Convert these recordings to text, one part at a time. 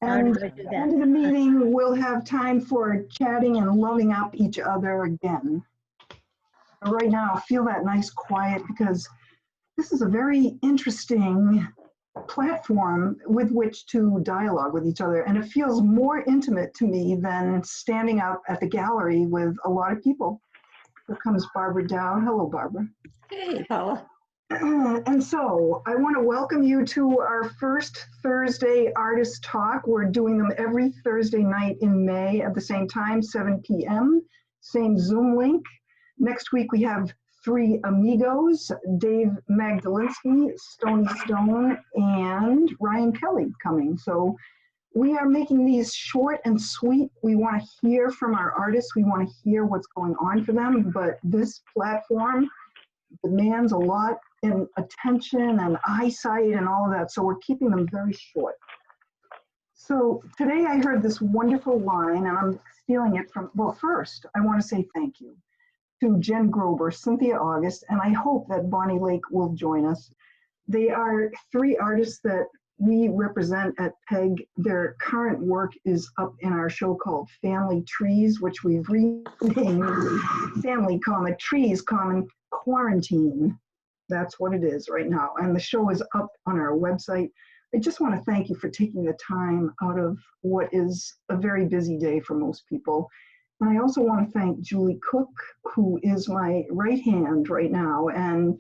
And How at do I do the end of the that? meeting, we'll have time for chatting and loving up each other again. But right now, feel that nice quiet because this is a very interesting platform with which to dialogue with each other. And it feels more intimate to me than standing up at the gallery with a lot of people. Here comes Barbara Dowd. Hello, Barbara. Hey, Paula. And so I want to welcome you to our first Thursday Artist Talk. We're doing them every Thursday night in May at the same time, 7 p.m., same Zoom link. Next week we have three amigos, Dave Magdalinsky, Stony Stone, and Ryan Kelly coming. So we are making these short and sweet. We want to hear from our artists. We want to hear what's going on for them. But this platform demands a lot in attention and eyesight and all of that. So we're keeping them very short. So today I heard this wonderful line, and I'm stealing it from, well, first, I want to say thank you to Jen Groeber, Cynthia August, and I hope that Bonnie Lake will join us. They are three artists that we represent at PEG. Their current work is up in our show called Family Trees, which we've renamed Family, Trees, Quarantine. That's what it is right now. And the show is up on our website. I just want to thank you for taking the time out of what is a very busy day for most people. And I also want to thank Julie Cook, who is my right hand right now. And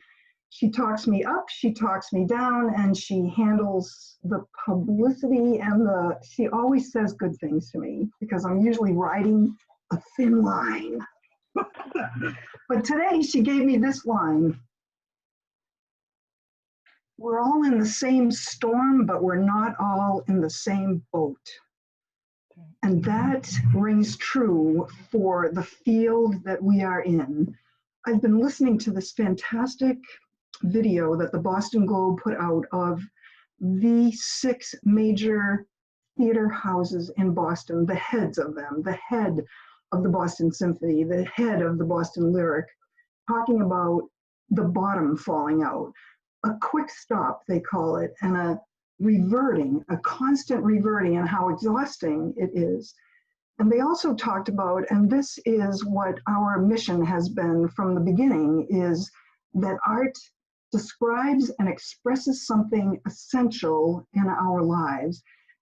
she talks me up, she talks me down, and she handles the publicity and she always says good things to me because I'm usually riding a thin line. But today she gave me this line. We're all in the same storm, but we're not all in the same boat. And that rings true for the field that we are in. I've been listening to this fantastic video that the Boston Globe put out of the 6 major theater houses in Boston, the heads of them, the head of the Boston Symphony, the head of the Boston Lyric, talking about the bottom falling out. A quick stop, they call it, and a reverting, a constant reverting, and how exhausting it is. And they also talked about, and this is what our mission has been from the beginning, is that art describes and expresses something essential in our lives.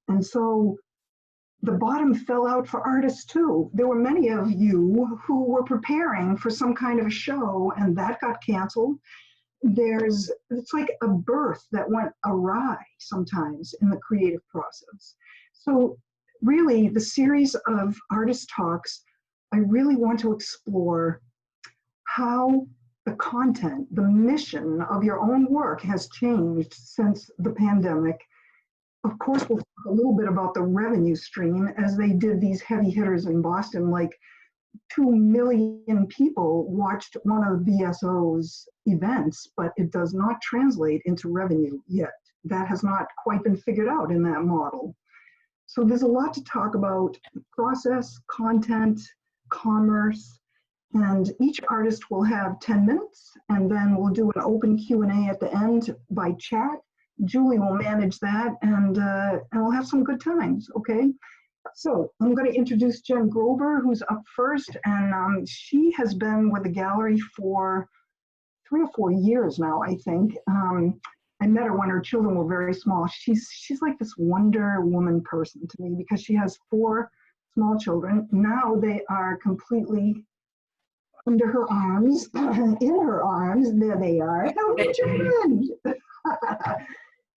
And so the bottom fell out for artists too. There were many of you who were preparing for some kind of a show, and that got canceled. It's like a birth that went awry sometimes in the creative process. So really the series of artist talks, I really want to explore how the content, the mission of your own work has changed since the pandemic. Of course, we'll talk a little bit about the revenue stream as they did these heavy hitters in Boston, like 2 million people watched one of BSO's events, but it does not translate into revenue yet. That has not quite been figured out in that model. So there's a lot to talk about: process, content, commerce, and each artist will have 10 minutes, and then we'll do an open Q&A at the end by chat. Julie will manage that, and we'll have some good times, okay? So I'm going to introduce Jen Groeber, who's up first, and she has been with the gallery for 3 or 4 years now, I think. I met her when her children were very small. She's like this Wonder Woman person to me because she has 4 small children. Now they are completely under her arms, in her arms. There they are. Hello, children.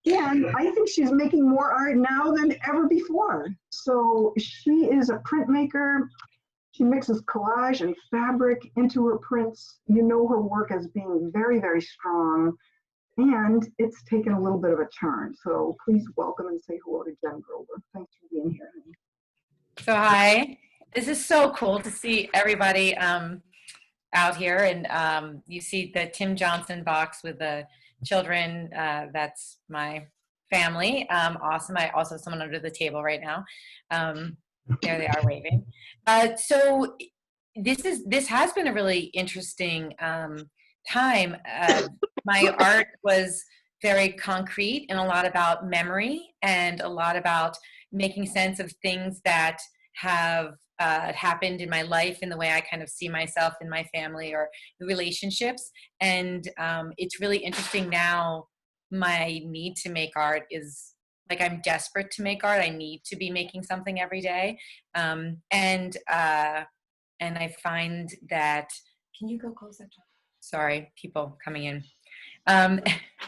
And I think she's making more art now than ever before. So she is a printmaker. She mixes collage and fabric into her prints. You know her work as being very, very strong. And it's taken a little bit of a turn. So please welcome and say hello to Jen Groeber. Thanks for being here. So hi, this is so cool to see everybody out here. And you see the Tim Johnson box with the children. That's my family. Awesome. I also have someone under the table right now. There they are waving. So this has been a really interesting time. My art was very concrete and a lot about memory and a lot about making sense of things that have happened in my life, in the way I kind of see myself in my family or the relationships. And it's really interesting now. My need to make art is like, I'm desperate to make art. I need to be making something every day. And I find that, can you go close that door? Sorry, people coming in.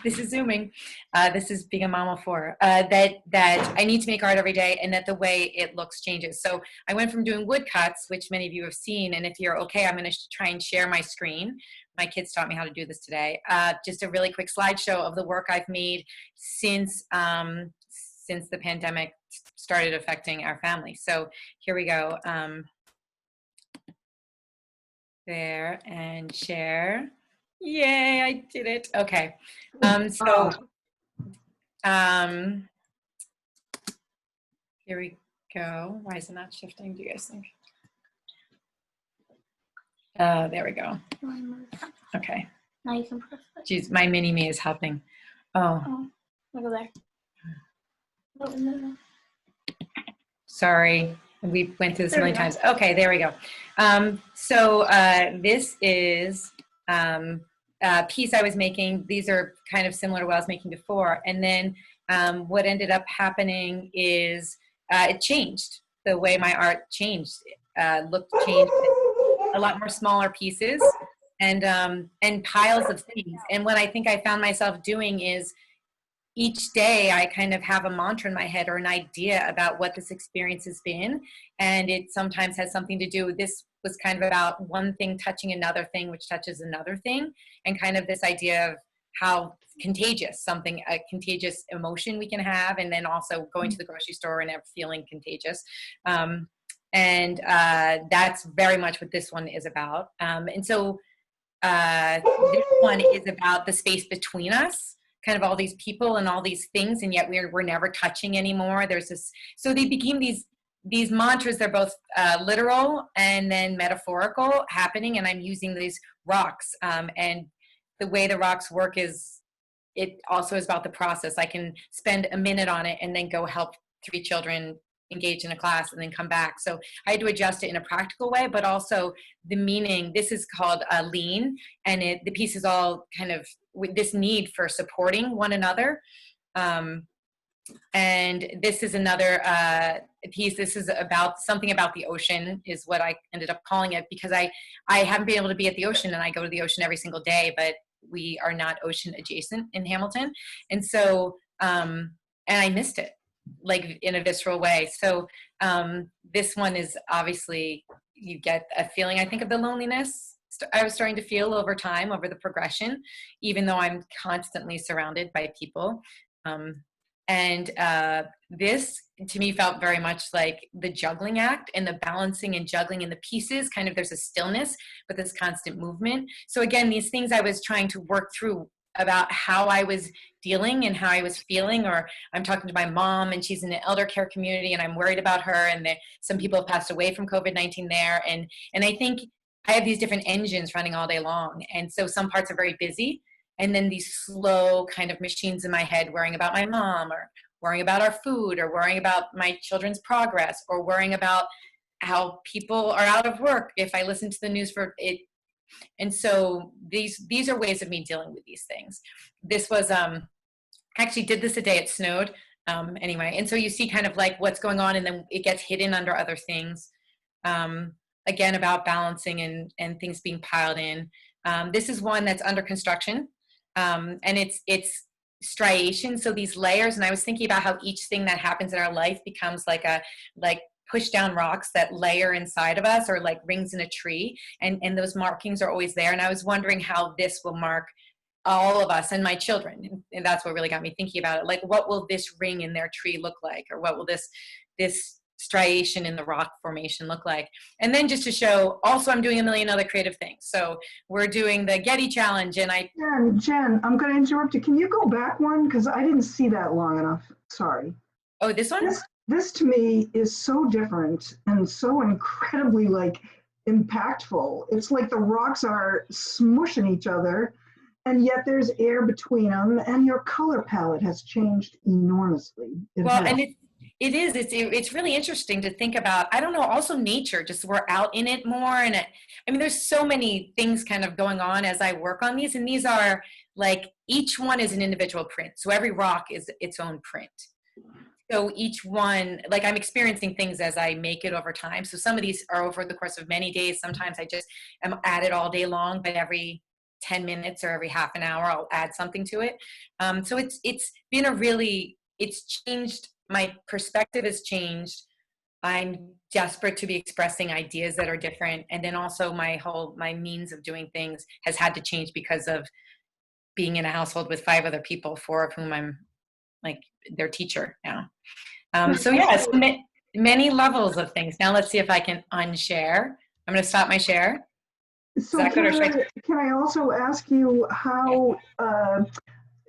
This is Zooming. This is being a mom of four. That I need to make art every day, and that the way it looks changes. So I went from doing woodcuts, which many of you have seen, and if you're okay, I'm going to try and share my screen. My kids taught me how to do this today. Just a really quick slideshow of the work I've made since the pandemic started affecting our family. So here we go. There, and share. Yay, I did it. Okay. Here we go. Why is it not shifting? Do you guys think? There we go. Okay. Now you can press it. Geez, my mini me is helping. Oh. I'll go there. No. Sorry. We went through this many times. Okay, there we go. This is a piece I was making. These are kind of similar to what I was making before. And then what ended up happening is it changed. The way my art changed, changed. A lot more smaller pieces and piles of things. And what I think I found myself doing is, each day I kind of have a mantra in my head or an idea about what this experience has been. And it sometimes has something to do with, this was kind of about one thing touching another thing, which touches another thing. And kind of this idea of how contagious, a contagious emotion we can have. And then also going to the grocery store and feeling contagious. That's very much what this one is about. This one is about the space between us, kind of all these people and all these things, and yet we're never touching anymore. There's this, so they became these mantras. They're both literal and then metaphorical happening, and I'm using these rocks. And the way the rocks work is, it also is about the process. I can spend a minute on it and then go help 3 children engage in a class and then come back. So I had to adjust it in a practical way, but also the meaning. This is called lean, and the piece is all kind of with this need for supporting one another. And this is another piece. This is about something about the ocean, is what I ended up calling it, because I haven't been able to be at the ocean, and I go to the ocean every single day, but we are not ocean adjacent in Hamilton. And so, and I missed it, like in a visceral way. So this one is obviously, you get a feeling, I think, of the loneliness I was starting to feel over time, over the progression, even though I'm constantly surrounded by people. This to me felt very much like the juggling act, and the balancing and juggling in the pieces. Kind of, there's a stillness, but this constant movement. So again, these things I was trying to work through about how I was dealing and how I was feeling. Or I'm talking to my mom, and she's in the elder care community, and I'm worried about her, and some people have passed away from COVID-19 there. And I think I have these different engines running all day long. And so some parts are very busy, and then these slow kind of machines in my head, worrying about my mom, or worrying about our food, or worrying about my children's progress, or worrying about how people are out of work if I listen to the news for it. And so these are ways of me dealing with these things. This was, actually did this a day, it snowed, anyway. And so you see kind of like what's going on, and then it gets hidden under other things. Again, about balancing and things being piled in. This is one that's under construction, and it's striation, so these layers. And I was thinking about how each thing that happens in our life becomes like push down rocks that layer inside of us, or like rings in a tree, and those markings are always there. And I was wondering how this will mark all of us and my children, and that's what really got me thinking about it. Like, what will this ring in their tree look like, or what will this striation in the rock formation look like? And then just to show, also I'm doing a million other creative things. So we're doing the Getty Challenge, and Jen, I'm going to interrupt you. Can you go back one? Because I didn't see that long enough. Sorry. Oh, this one? This to me is so different and so incredibly impactful. It's like the rocks are smushing each other, and yet there's air between them, and your color palette has changed enormously. And It is. It's really interesting to think about. I don't know. Also, nature. Just we're out in it more, and I mean, there's so many things kind of going on as I work on these, and these are like each one is an individual print. So every rock is its own print. So each one, like I'm experiencing things as I make it over time. So some of these are over the course of many days. Sometimes I just am at it all day long, but every 10 minutes or every half an hour, I'll add something to it. So it's been it's changed. My perspective has changed. I'm desperate to be expressing ideas that are different. And then also my means of doing things has had to change because of being in a household with 5 other people, 4 of whom I'm like their teacher now. So yeah, so many levels of things. Now let's see if I can unshare. I'm going to stop my share. So can I also ask you how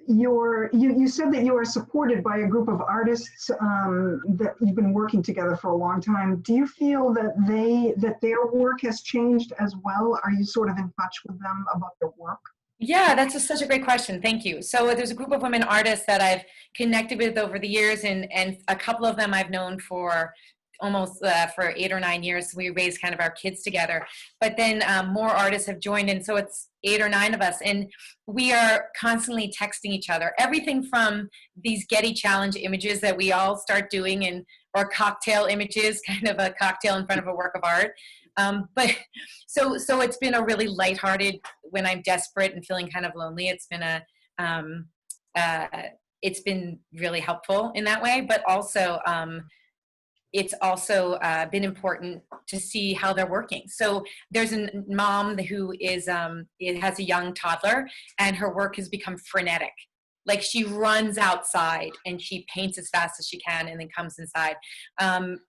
you said that you are supported by a group of artists that you've been working together for a long time. Do you feel that their work has changed as well? Are you sort of in touch with them about their work? Yeah, that's such a great question. Thank you. So there's a group of women artists that I've connected with over the years, and a couple of them I've known for almost for 8 or 9 years. We raised kind of our kids together, but then more artists have joined, and so it's 8 or 9 of us, and we are constantly texting each other. Everything from these Getty Challenge images that we all start doing, or cocktail images, kind of a cocktail in front of a work of art. But so it's been a really lighthearted, when I'm desperate and feeling kind of lonely, it's been really helpful in that way. But also, it's also been important to see how they're working. So there's a mom who has a young toddler, and her work has become frenetic. Like she runs outside and she paints as fast as she can and then comes inside.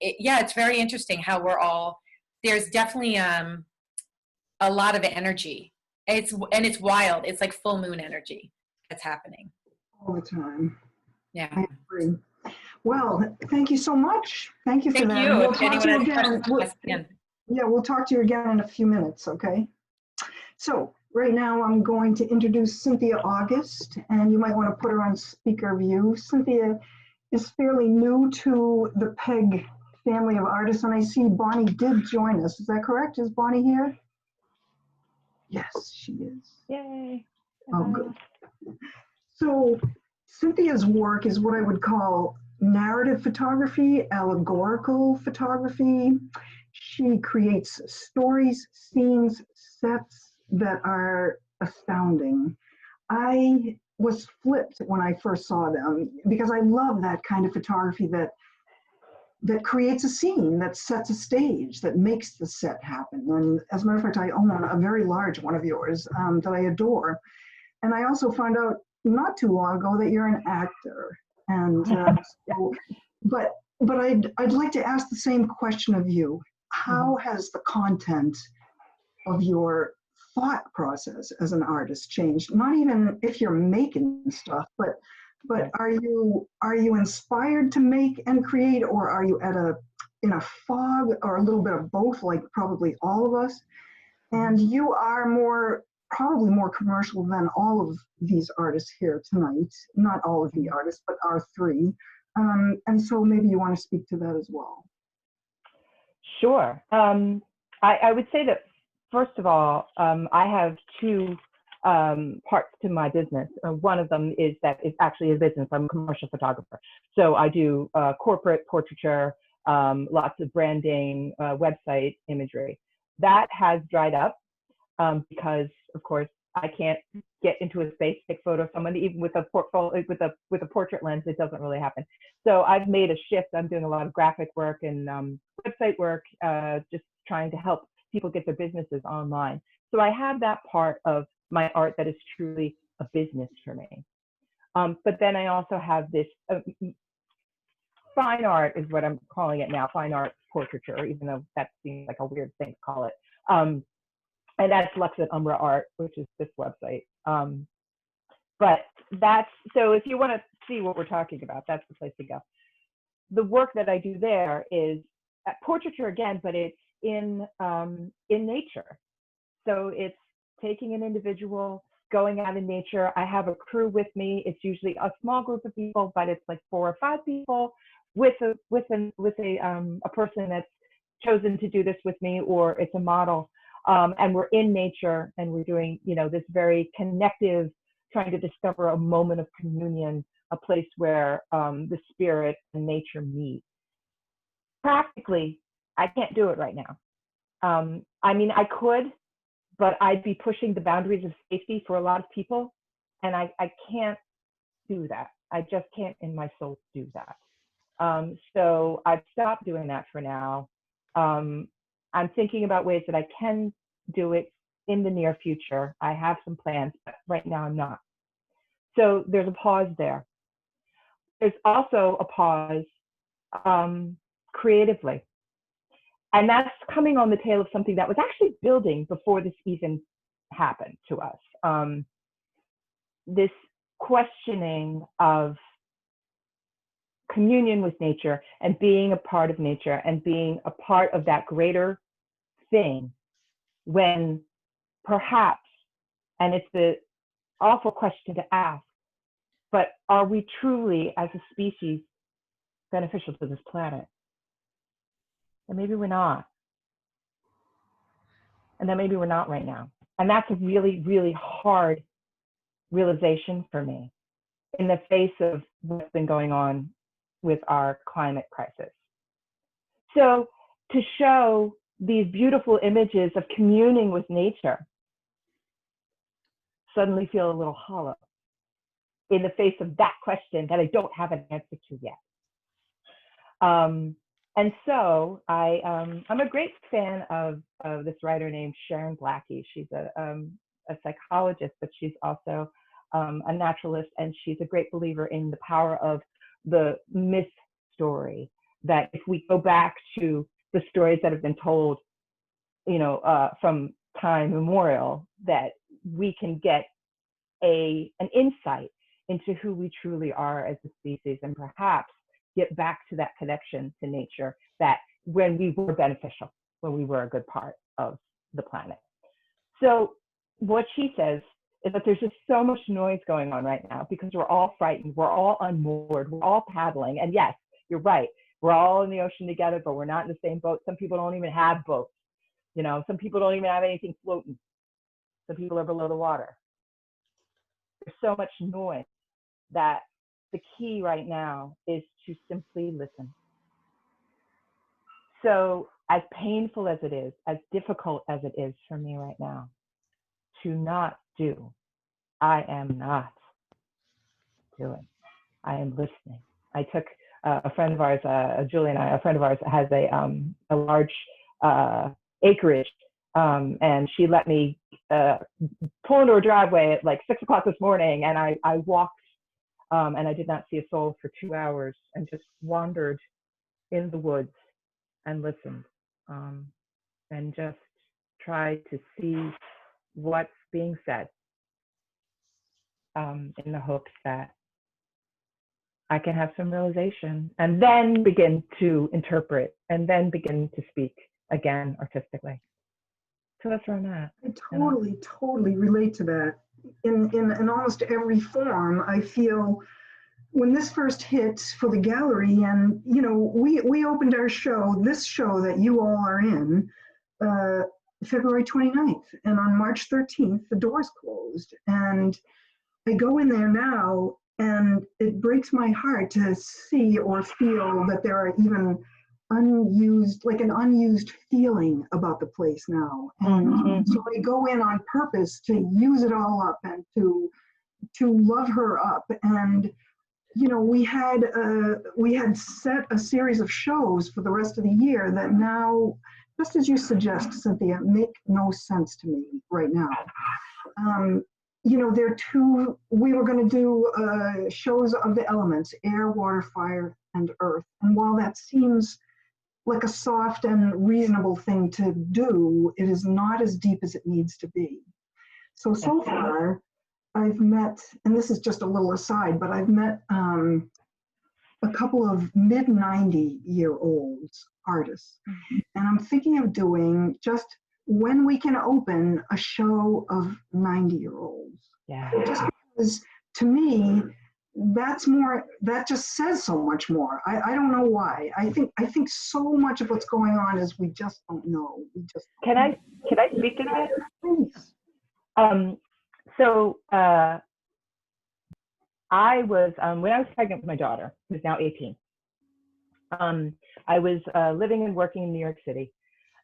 It's very interesting how there's definitely a lot of energy. It's wild. It's like full moon energy that's happening all the time. Yeah, I agree. Well, thank you so much. Thank you for that. You. We'll talk to you again. We'll talk to you again in a few minutes, okay? So right now I'm going to introduce Cynthia August, and you might want to put her on speaker view. Cynthia is fairly new to the PEG family of artists, and I see Bonnie did join us. Is that correct? Is Bonnie here? Yes, she is. Yay. Oh, good. So Cynthia's work is what I would call narrative photography, allegorical photography. She creates stories, scenes, sets that are astounding. I was flipped when I first saw them because I love that kind of photography that creates a scene, that sets a stage, that makes the set happen. And as a matter of fact, I own a very large one of yours that I adore. And I also found out not too long ago that you're an actor. And but I'd like to ask the same question of you. How has the content of your thought process as an artist changed? Not even if you're making stuff, but are you inspired to make and create, or are you in a fog, or a little bit of both, like probably all of us? And you are probably more commercial than all of these artists here tonight. Not all of the artists, but our 3. And so maybe you want to speak to that as well. Sure. I would say that, first of all, I have 2 parts to my business. One of them is that it's actually a business. I'm a commercial photographer. So I do corporate portraiture, lots of branding, website imagery. That has dried up because, of course, I can't get into a space, take a photo of someone, even with a portfolio, with a portrait lens. It doesn't really happen. So I've made a shift. I'm doing a lot of graphic work and website work, just trying to help people get their businesses online. So I have that part of my art that is truly a business for me. But then I also have this fine art, is what I'm calling it now, fine art portraiture, even though that seems like a weird thing to call it. And that's Lux at Umbra Art, which is this website. But so if you want to see what we're talking about, that's the place to go. The work that I do there is portraiture again, but it's in nature. So it's taking an individual, going out in nature. I have a crew with me. It's usually a small group of people, but it's like 4 or 5 people with a person that's chosen to do this with me, or it's a model. And we're in nature, and we're doing, this very connective, trying to discover a moment of communion, a place where the spirit and nature meet. Practically, I can't do it right now. I mean, I could, but I'd be pushing the boundaries of safety for a lot of people, and I can't do that. I just can't in my soul do that. So I've stopped doing that for now. I'm thinking about ways that I can do it in the near future. I have some plans, but right now I'm not. So there's a pause there. There's also a pause creatively. And that's coming on the tail of something that was actually building before this even happened to us. This questioning of communion with nature and being a part of nature and being a part of that greater thing, when perhaps, and it's the awful question to ask, but are we truly as a species beneficial to this planet? And maybe we're not. And then maybe we're not right now. And that's a really, really hard realization for me in the face of what's been going on with our climate crisis. So to show these beautiful images of communing with nature suddenly feel a little hollow in the face of that question that I don't have an answer to yet. And so I'm a great fan of this writer named Sharon Blackie. She's a psychologist, but she's also a naturalist, and she's a great believer in the power of the myth story, that if we go back to the stories that have been told, from time immemorial, that we can get an insight into who we truly are as a species, and perhaps get back to that connection to nature, that when we were beneficial, when we were a good part of the planet. So what she says is that there's just so much noise going on right now because we're all frightened, we're all unmoored, we're all paddling. And yes, you're right, we're all in the ocean together, but we're not in the same boat. Some people don't even have boats. Some people don't even have anything floating. Some people are below the water. There's so much noise that the key right now is to simply listen. So as painful as it is, as difficult as it is for me right now, to not do, I am not doing. I am listening. I took a friend of ours, Julie and I, a friend of ours has a large acreage, and she let me pull into her driveway at like 6 o'clock this morning, and I walked, and I did not see a soul for 2 hours, and just wandered in the woods and listened, and just tried to see what's being said, in the hopes that I can have some realization, and then begin to interpret, and then begin to speak again artistically. So that's where I'm at. I totally relate to that. In almost every form, I feel when this first hit for the gallery, and we opened our show, this show that you all are in, February 29th, and on March 13th, the doors closed. And I go in there now, and it breaks my heart to see or feel that there are even an unused feeling about the place now. And so I go in on purpose to use it all up and to love her up. And we had set a series of shows for the rest of the year that now, just as you suggest, Cynthia, make no sense to me right now. We were going to do shows of the elements, air, water, fire, and earth. And while that seems like a soft and reasonable thing to do, it is not as deep as it needs to be. So far, I've met, and this is just a little aside, but I've met a couple of mid-90-year-olds artists. And I'm thinking of doing, just when we can open, a show of 90-year-olds. Yeah. Just because, to me, that's more, that just says so much more. I don't know why. I think so much of what's going on is we just don't know. We just Can I speak to that? please. So I was, when I was pregnant with my daughter, who's now 18, I was living and working in New York City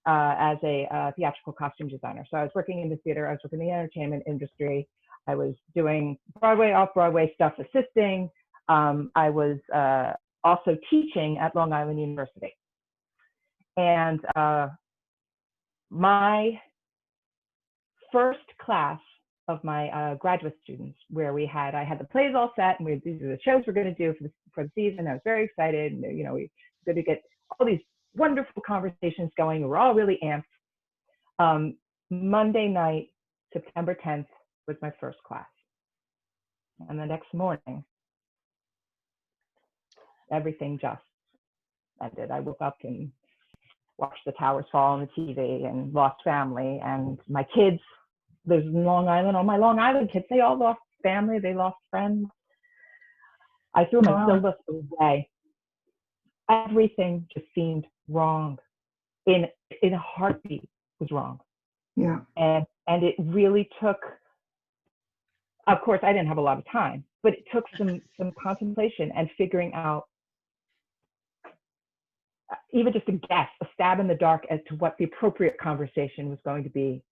as a theatrical costume designer. So I was working in the theater, I was working in the entertainment industry. I was doing Broadway, off-Broadway stuff, assisting. I was also teaching at Long Island University. And my first class of my graduate students, where I had the plays all set, and these are the shows we're going to do for the season. I was very excited. And, you know, we were going to get all these wonderful conversations going. We're all really amped. Monday night, September 10th, was my first class. And the next morning, everything just ended. I woke up and watched the towers fall on the TV and lost family. And my kids, there's Long Island, all my Long Island kids, they all lost family, they lost friends. I threw my syllabus away. Everything just seemed wrong. In a heartbeat was wrong. Yeah. And it really took, of course, I didn't have a lot of time, but it took some contemplation and figuring out, even just a guess, a stab in the dark as to what the appropriate conversation was going to be.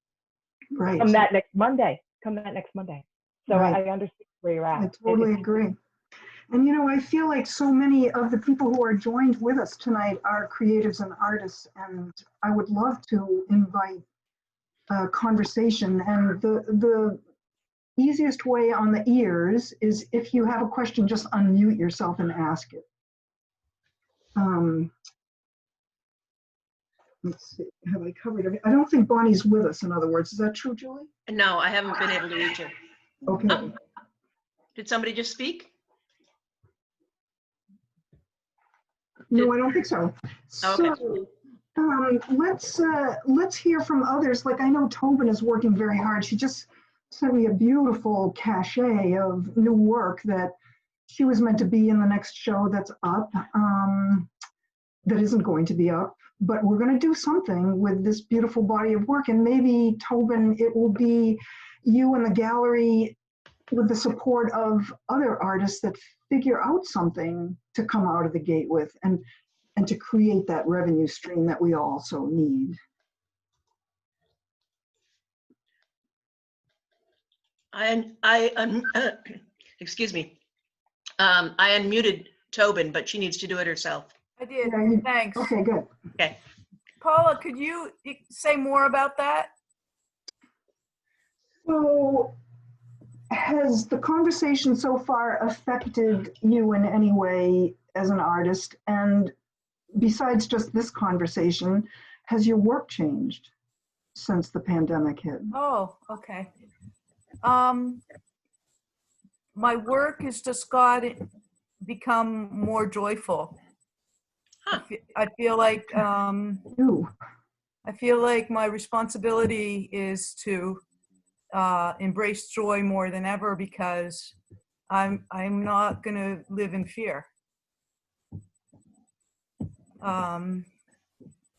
Right. Come that next Monday. So Right. I understand where you're at. I totally agree. And you know, I feel like so many of the people who are joined with us tonight are creatives and artists, and I would love to invite a conversation. And the easiest way on the ears is, if you have a question, just unmute yourself and ask it. Let's see, have I covered everything? I don't think Bonnie's with us, in other words. Is that true, Julie? No, I haven't been able to reach her. Okay. Did somebody just speak? No, I don't think so. Okay. So let's hear from others. Like, I know Tobin is working very hard. She just sent me a beautiful cachet of new work that she was meant to be in the next show that's up, that isn't going to be up. But we're going to do something with this beautiful body of work. And maybe, Tobin, it will be you and the gallery with the support of other artists that figure out something to come out of the gate with, and to create that revenue stream that we also need. Excuse me. I unmuted Tobin, but she needs to do it herself. I did. Yeah, Thanks. Okay, good. Okay. Paula, could you say more about that? So, has the conversation so far affected you in any way as an artist? And besides just this conversation, has your work changed since the pandemic hit? Oh, okay. My work has just become more joyful. Huh. I feel like Ooh, I feel like my responsibility is to embrace joy more than ever, because I'm not going to live in fear.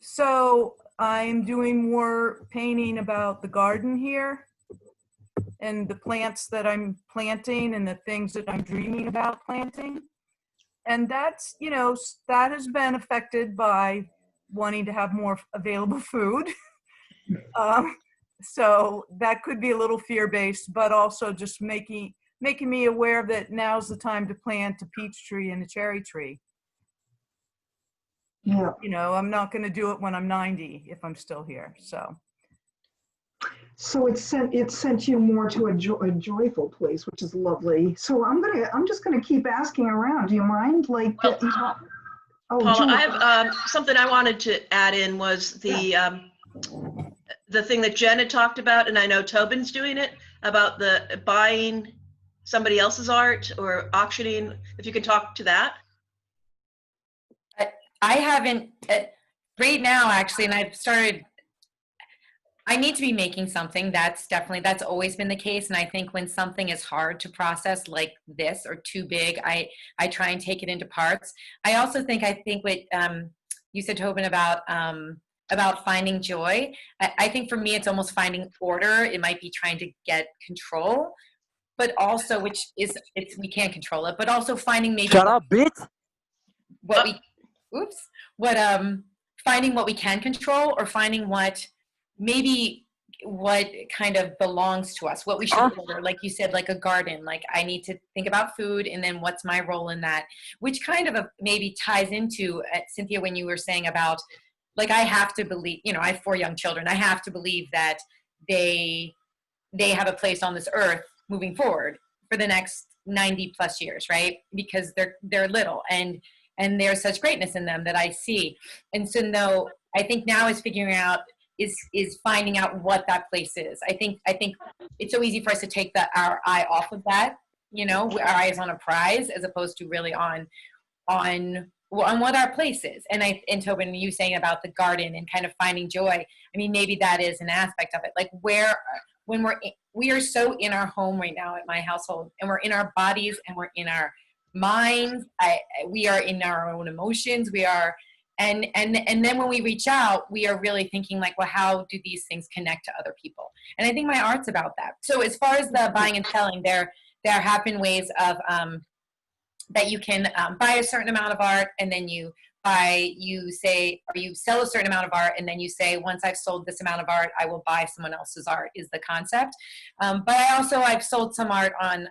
So I'm doing more painting about the garden here, and the plants that I'm planting and the things that I'm dreaming about planting. And that's, you know, that has been affected by wanting to have more available food. So that could be a little fear-based, but also just making me aware that now's the time to plant a peach tree and a cherry tree. yeah. You know, I'm not going to do it when I'm 90 if I'm still here. So it sent you more to a joyful place, which is lovely. So I'm just gonna keep asking around. Do you mind? Like, Well, oh, Paula, Julie. I have something I wanted to add in was the thing that Jen had talked about, and I know Tobin's doing it, about the buying somebody else's art or auctioning. If you can talk to that. I haven't, right now actually, and I need to be making something. That's always been the case. And I think when something is hard to process like this or too big, I try and take it into parts. I think what you said, Tobin, about finding joy. I think for me, it's almost finding order. It might be trying to get control, but also, we can't control it, but also finding maybe Shut up, bitch. what we, oops, what, finding what we can control, or finding what kind of belongs to us, what we should order, like you said, like a garden. Like I need to think about food, and then what's my role in that, which kind of maybe ties into Cynthia, when you were saying about, like, I have to believe, I have 4 young children. I have to believe that they have a place on this earth moving forward for the next 90 plus years, right? Because they're little, and there's such greatness in them that I see. And so no, I think now is figuring out, is finding out what that place is. I think it's so easy for us to take our eye off of that, our eye is on a prize as opposed to really on what our place is. And Tobin, you saying about the garden and kind of finding joy, I mean, maybe that is an aspect of it. Like when we are so in our home right now at my household, and we're in our bodies, and we're in our minds, we are in our own emotions, we are, and then when we reach out, we are really thinking like, well, how do these things connect to other people? And I think my art's about that. So as far as the buying and selling, there have been ways of that you can buy a certain amount of art, and then you sell a certain amount of art, and then you say, once I've sold this amount of art, I will buy someone else's art, is the concept. But I've sold some art on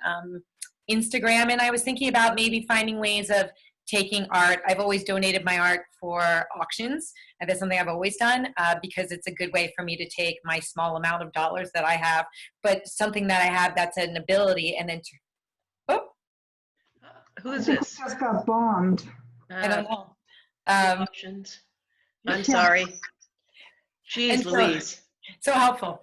Instagram, and I was thinking about maybe finding ways of taking art. I've always donated my art for auctions, and that's something I've always done because it's a good way for me to take my small amount of dollars that I have, but something that I have that's an ability, and then Who is I think this? we just got bombed. I don't know. Options. I'm sorry. Jeez And so- Louise. So helpful.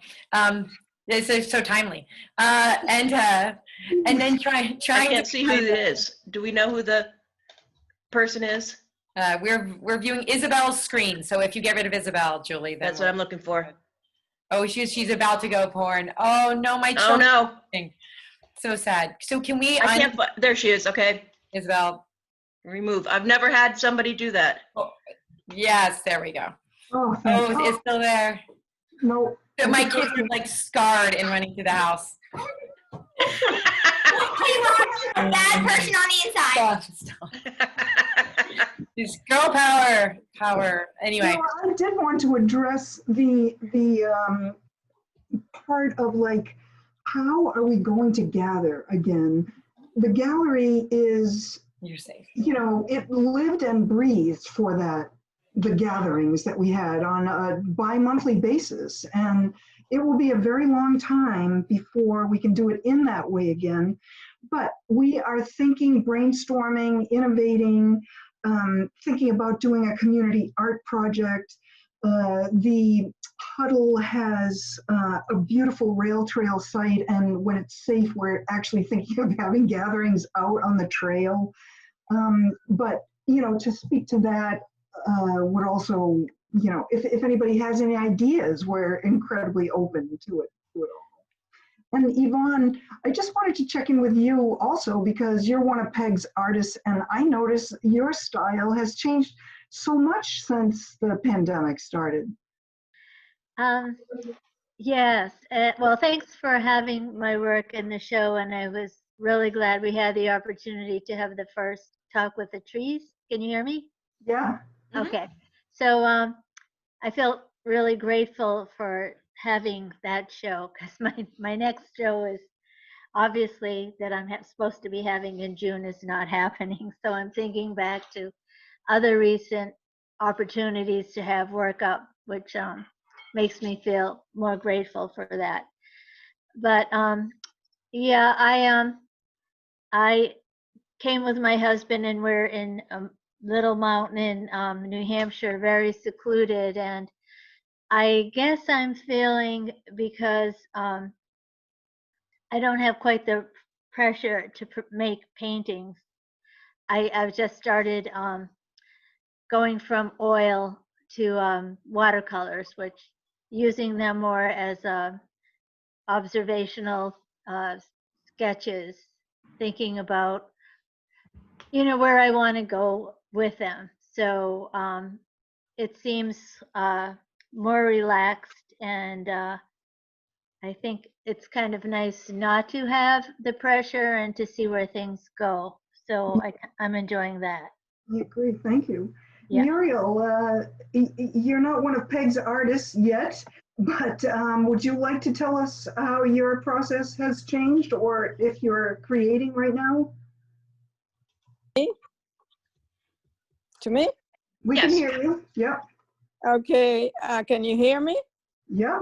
It's so timely. And then trying I can't to see who it is. Do we know who the person is? we're viewing Isabel's screen. So if you get rid of Isabel, Julie, then That's what I'm looking for. Oh, she's about to go porn. Oh no, my Oh children. no. So sad. So can we? I can't. There she is. Okay. Isabel. Remove. I've never had somebody do that. Oh, yes, there we go. Oh, It's still there. no. My kids are like scarred and running through the house. A bad person on the inside. Stop. It's girl power. Anyway. I did want to address the part of like, how are we going to gather again? The gallery is, You're safe. it lived and breathed for that, the gatherings that we had on a bi-monthly basis. And it will be a very long time before we can do it in that way again. But we are thinking, brainstorming, innovating, thinking about doing a community art project. The Huddle has a beautiful rail trail site, and when it's safe, we're actually thinking of having gatherings out on the trail. But, to speak to that would also, if anybody has any ideas, we're incredibly open to it all. And Yvonne, I just wanted to check in with you also, because you're one of Peg's artists, and I notice your style has changed so much since the pandemic started. Yes. Well, thanks for having my work in the show, and I was really glad we had the opportunity to have the first Talk with the Trees. Can you hear me? Yeah. Mhm. Okay. So I feel really grateful for having that show, because my next show is obviously that I'm supposed to be having in June is not happening. So I'm thinking back to other recent opportunities to have work up, which makes me feel more grateful for that. But yeah, I came with my husband, and we're in a little mountain in New Hampshire, very secluded. And I guess I'm feeling, because I don't have quite the pressure to make paintings. I've just started going from oil to watercolors, which using them more as observational sketches, thinking about, where I want to go with them. So it seems more relaxed, and I think it's kind of nice not to have the pressure and to see where things go. So I'm enjoying that. I agree. Thank you. Yeah. Muriel, you're not one of Peg's artists yet, but would you like to tell us how your process has changed or if you're creating right now? To me? We Yes. can hear you. Yeah. Okay. Can you hear me? Yeah.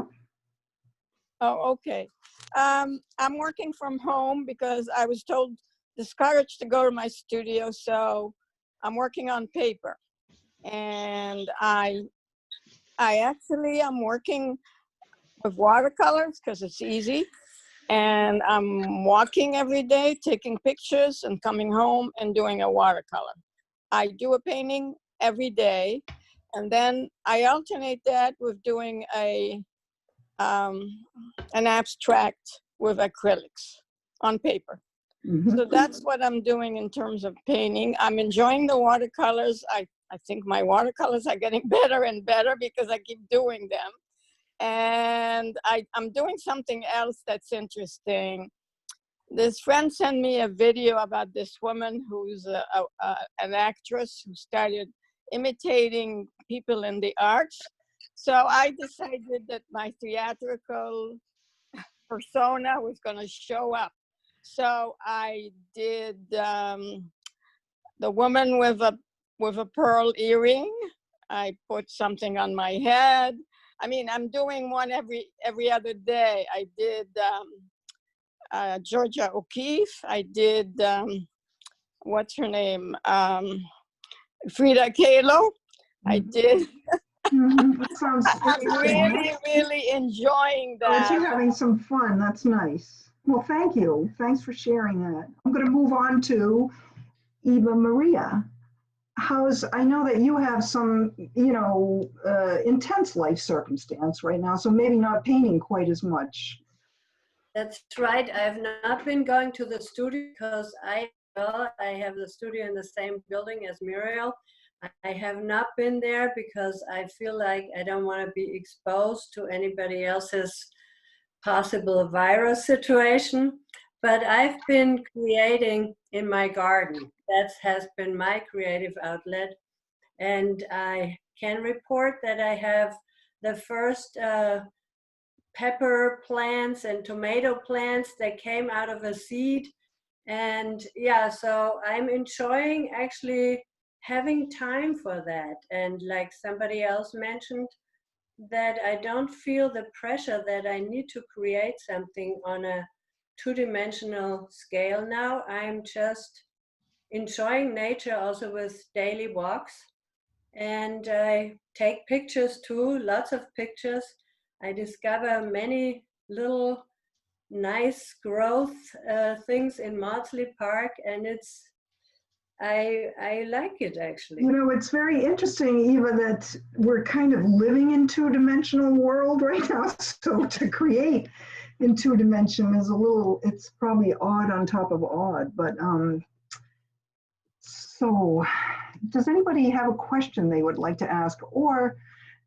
Oh, okay. I'm working from home because I was told discouraged to go to my studio, so I'm working on paper. And I actually am working with watercolors because it's easy. And I'm walking every day, taking pictures and coming home and doing a watercolor. I do a painting every day, and then I alternate that with doing an abstract with acrylics on paper. Mhm. So that's what I'm doing in terms of painting. I'm enjoying the watercolors. I think my watercolors are getting better and better because I keep doing them. And I'm doing something else that's interesting. This friend sent me a video about this woman who's an actress who started imitating people in the arts. So I decided that my theatrical persona was going to show up. So I did the woman with a pearl earring. I put something on my head. I mean, I'm doing one every other day. I did Georgia O'Keeffe. I did what's her name? Frida Kahlo. I did. That sounds I'm interesting. really enjoying Oh, but that. you're having some fun. That's nice. Well, thank you. Thanks for sharing that. I'm going to move on to Eva Maria. I know that you have some, intense life circumstance right now, so maybe not painting quite as much. That's right. I have not been going to the studio because I have the studio in the same building as Muriel. I have not been there because I feel like I don't want to be exposed to anybody else's possible virus situation. But I've been creating in my garden. That has been my creative outlet. And I can report that I have the first pepper plants and tomato plants that came out of a seed. And yeah, so I'm enjoying actually having time for that. And like somebody else mentioned, that I don't feel the pressure that I need to create something on a two-dimensional scale now. I'm just enjoying nature also with daily walks. And I take pictures too, lots of pictures. I discover many little nice growth things in Maudsley Park, and I like it actually. It's very interesting, Eva, that we're kind of living in two-dimensional world right now. So to create in two dimension is it's probably odd on top of odd. But so does anybody have a question they would like to ask? Or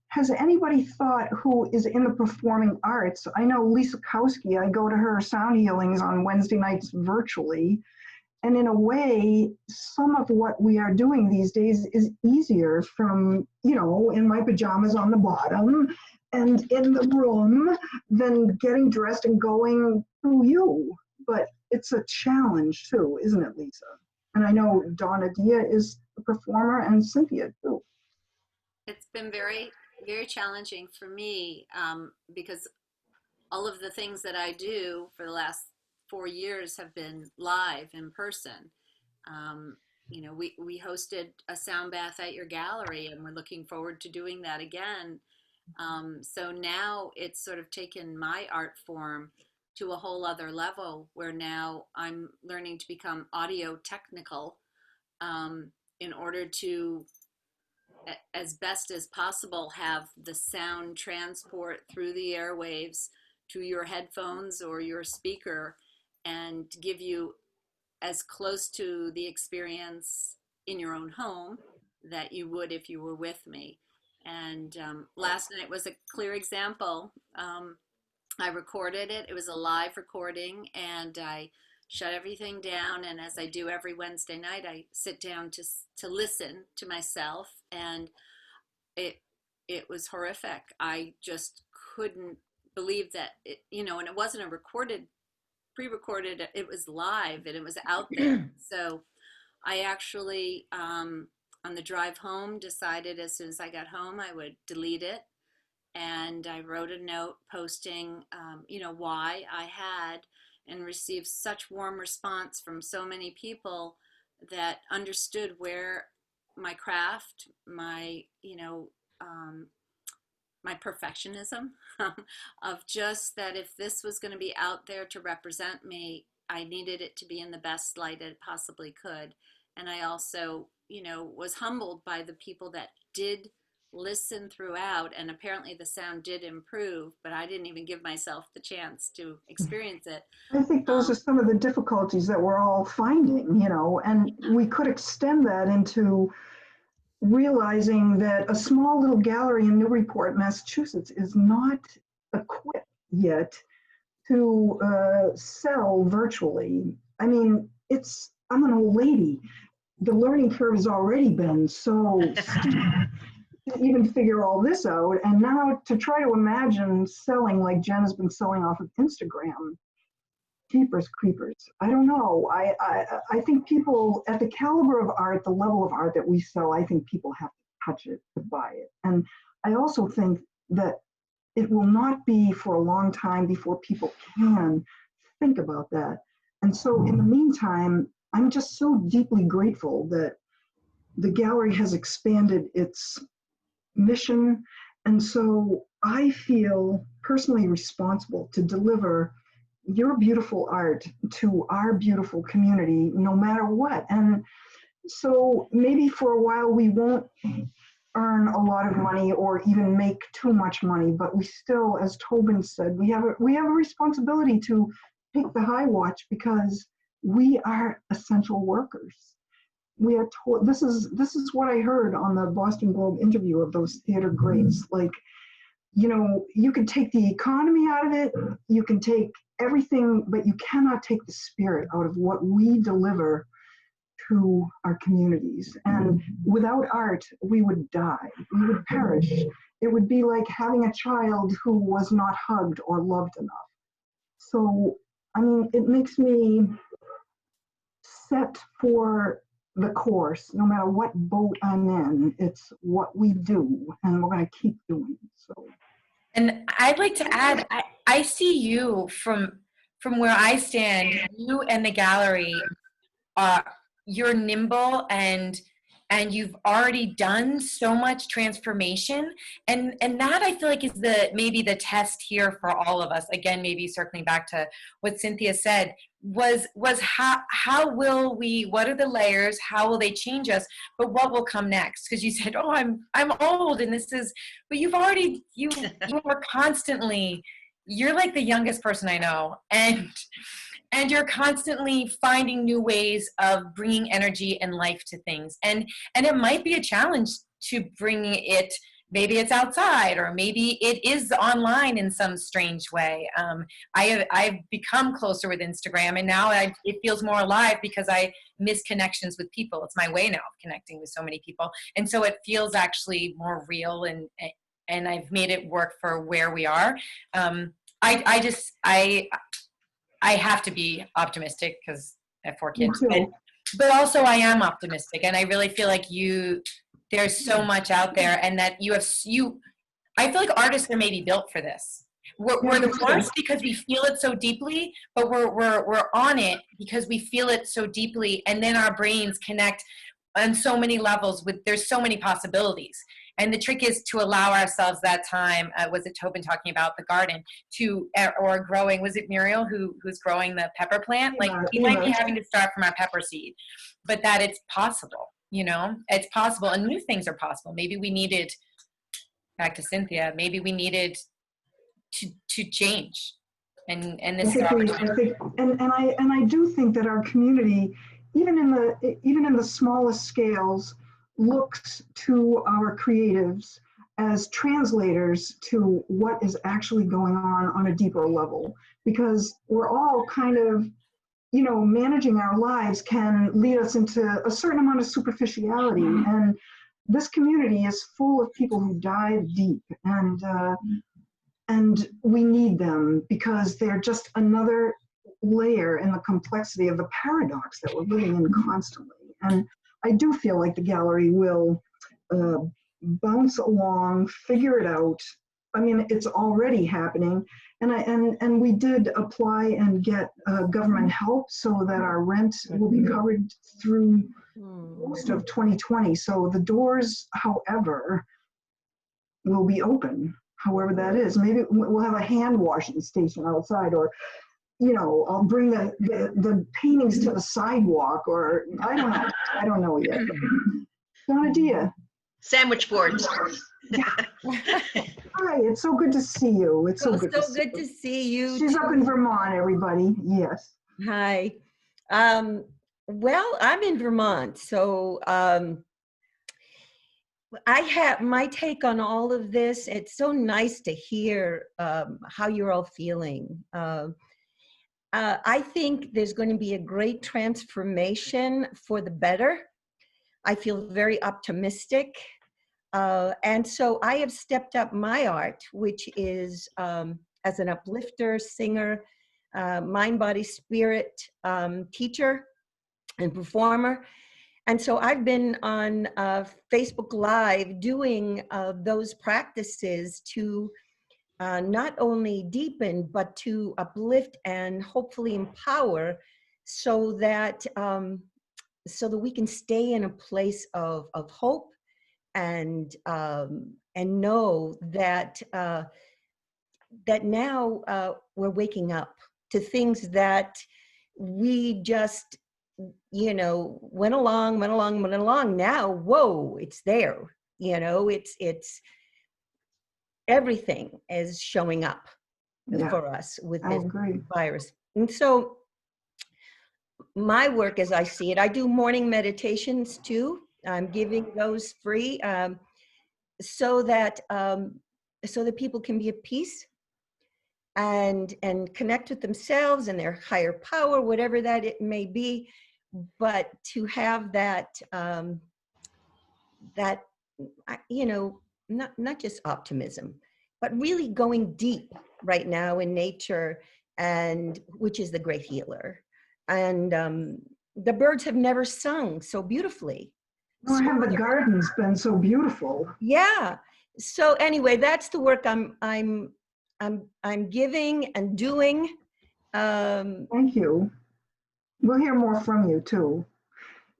has anybody thought who is in the performing arts? I know Lisa Kowski, I go to her sound healings on Wednesday nights virtually. And in a way, some of what we are doing these days is easier from, in my pajamas on the bottom and in the room than getting dressed and going through you. But it's a challenge too, isn't it, Lisa? And I know Donna Dia is a performer and Cynthia too. It's been very, very challenging for me because all of the things that I do for the last 4 years have been live in person. We hosted a sound bath at your gallery, and we're looking forward to doing that again. So now it's sort of taken my art form to a whole other level where now I'm learning to become audio technical in order to as best as possible, have the sound transport through the airwaves to your headphones or your speaker and give you as close to the experience in your own home that you would if you were with me. And last night was a clear example. I recorded it. It was a live recording, and I shut everything down. And as I do every Wednesday night, I sit down to listen to myself, and it was horrific. I just couldn't believe that and it wasn't a pre-recorded. It was live, and it was out there. So I actually, on the drive home, decided as soon as I got home, I would delete it. And I wrote a note posting, why I had, and received such warm response from so many people that understood where my craft, my perfectionism of just that if this was going to be out there to represent me, I needed it to be in the best light it possibly could. And I also, was humbled by the people that did listen throughout, and apparently the sound did improve, but I didn't even give myself the chance to experience it. I think those are some of the difficulties that we're all finding, and we could extend that into realizing that a small little gallery in Newburyport, Massachusetts is not equipped yet to sell virtually. I mean, I'm an old lady. The learning curve has already been so steep to even figure all this out. And now to try to imagine selling like Jen has been selling off of Instagram, jeepers creepers. I don't know. I think people at the caliber of art, the level of art that we sell, I think people have to touch it to buy it. And I also think that it will not be for a long time before people can think about that. And so in the meantime, I'm just so deeply grateful that the gallery has expanded its mission. And so I feel personally responsible to deliver your beautiful art to our beautiful community, no matter what. And so maybe for a while we won't earn a lot of money or even make too much money, but we still, as Tobin said, we have a responsibility to take the high watch because we are essential workers. We are told, this is what I heard on the Boston Globe interview of those theater greats. Like, you can take the economy out of it, you can take everything, but you cannot take the spirit out of what we deliver to our communities. And without art, we would die, we would perish. It would be like having a child who was not hugged or loved enough. So, I mean, it makes me set for the course, no matter what boat I'm in. It's what we do, and we're going to keep doing it. So, and I'd like to add, I see you from where I stand. You and the gallery, you're nimble and you've already done so much transformation, and that I feel like is maybe the test here for all of us. Again, maybe circling back to what Cynthia said, was how will we, what are the layers, how will they change us, but what will come next? Because you said, oh, I'm old, and this is, but you are constantly, you're like the youngest person I know, and you're constantly finding new ways of bringing energy and life to things. And it might be a challenge to bring it, maybe it's outside, or maybe it is online in some strange way. I've become closer with Instagram, and now it feels more alive because I miss connections with people. It's my way now of connecting with so many people. And so it feels actually more real, and I've made it work for where we are. I have to be optimistic because I have 4 kids, but also I am optimistic, and I really feel like there's so much out there, and that I feel like artists are maybe built for this. We're the worst because we feel it so deeply, but we're on it because we feel it so deeply, and then our brains connect on so many levels there's so many possibilities. And the trick is to allow ourselves that time. Was it Tobin talking about the garden or growing? Was it Muriel who's growing the pepper plant? Like we might be having to start from our pepper seed, but that it's possible. You know, it's possible, and new things are possible. Maybe we needed, back to Cynthia, maybe we needed to change, and this is our opportunity. And I do think that our community, even in the smallest scales, looks to our creatives as translators to what is actually going on a deeper level, because we're all kind of, you know, managing our lives can lead us into a certain amount of superficiality, and this community is full of people who dive deep, and we need them because they're just another layer in the complexity of the paradox that we're living in constantly. And I do feel like the gallery will bounce along, figure it out. I mean, it's already happening. And we did apply and get government help so that our rent will be covered through most of 2020. So the doors, however, will be open, however that is. Maybe we'll have a hand washing station outside, or, you know, I'll bring the paintings to the sidewalk, or I don't know yet. Donna Dia. Sandwich boards. Yeah. Hi, it's so good to see you. It's so good to see you. She's up in Vermont, everybody. Yes. Hi. Well, I'm in Vermont, so I have my take on all of this. It's so nice to hear how you're all feeling. I think there's going to be a great transformation for the better. I feel very optimistic. And so I have stepped up my art, which is as an uplifter, singer, mind, body, spirit teacher and performer. And so I've been on Facebook Live doing those practices to not only deepen, but to uplift and hopefully empower so that we can stay in a place of hope and know that that now we're waking up to things that we just, you know, went along. Now, whoa, it's there. You know, it's everything is showing up for us with this virus. And so my work, as I see it, I do morning meditations too. I'm giving those free so that people can be at peace and connect with themselves and their higher power, whatever that it may be. But to have that you know, not just optimism, but really going deep right now in nature, and which is the great healer. And the birds have never sung so beautifully. Or have the gardens been so beautiful? Yeah. So anyway, that's the work I'm giving and doing. Thank you. We'll hear more from you too.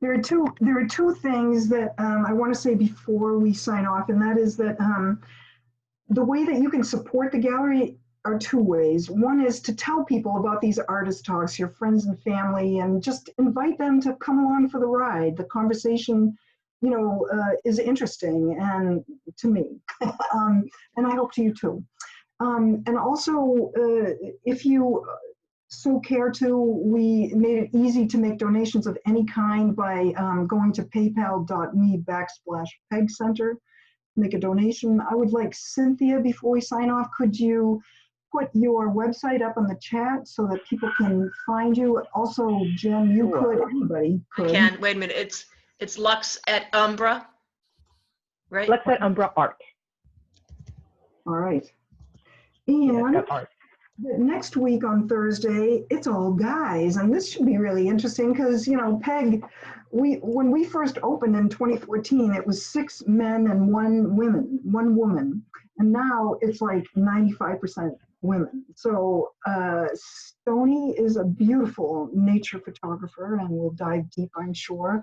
There are two things that I want to say before we sign off, and that is that the way that you can support the gallery are two ways. One is to tell people about these artist talks, your friends and family, and just invite them to come along for the ride. The conversation, you know, is interesting, and to me, and I hope to you too. And also, if you so care to, we made it easy to make donations of any kind by going to paypal.me/Peg Center, make a donation. I would like Cynthia, before we sign off, could you put your website up on the chat so that people can find you? Also, Jen, you could, anybody could. I can. Wait a minute. It's Lux at Umbra, right? Lux at Umbra Art. All right. And yeah, art. Next week on Thursday, it's all guys, and this should be really interesting because, you know, Peg, when we first opened in 2014, it was 6 men and 1 woman, and now it's like 95% women. So Stony is a beautiful nature photographer, and we'll dive deep, I'm sure.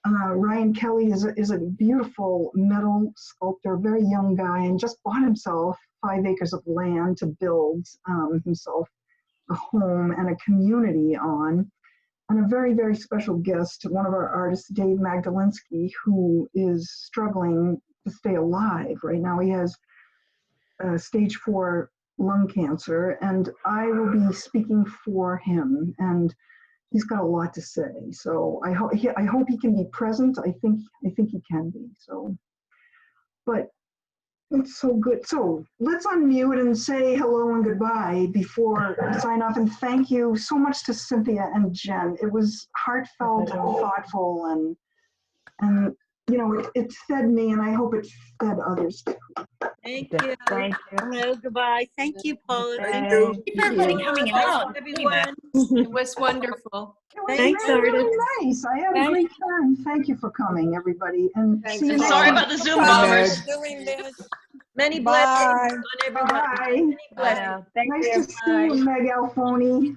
Ryan Kelly is a beautiful metal sculptor, very young guy, and just bought himself 5 acres of land to build himself a home and a community on. and a very, very special guest, one of our artists, Dave Magdalensky, who is struggling to stay alive. Right now he has stage 4 lung cancer, and I will be speaking for him, and he's got a lot to say. So I hope he can be present. I think he can be. So, but it's so good. So let's unmute and say hello and goodbye before I sign off. And thank you so much to Cynthia and Jen. It was heartfelt and thoughtful, and you know, it fed me, and I hope it fed others too. Thank you. Thank you. Hello, goodbye. Thank you, Paula. Thank you. you. Thank you for everybody coming out. Everyone. It was wonderful. It was Thanks, really, artist. really nice. I had a great time. Thank you for coming, everybody. And Thanks. see you next Sorry time. about the Zoom Bye. bombers. Doing this. Many Bye. blessings on everyone. Bye. Many blessings. Yeah, thank Nice you. to see you, Meg Alfoni.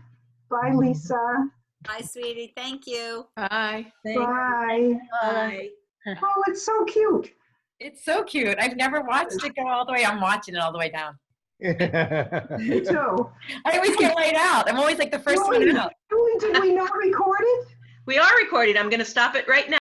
Bye, Lisa. Bye, sweetie. Thank you. Bye. Bye. Bye. Oh, it's so cute. It's so cute. I've never watched it go all the way. I'm watching it all the way down. Me too. I always get laid out. I'm always like the first one out. Julie, did we not record it? We are recording. I'm going to stop it right now.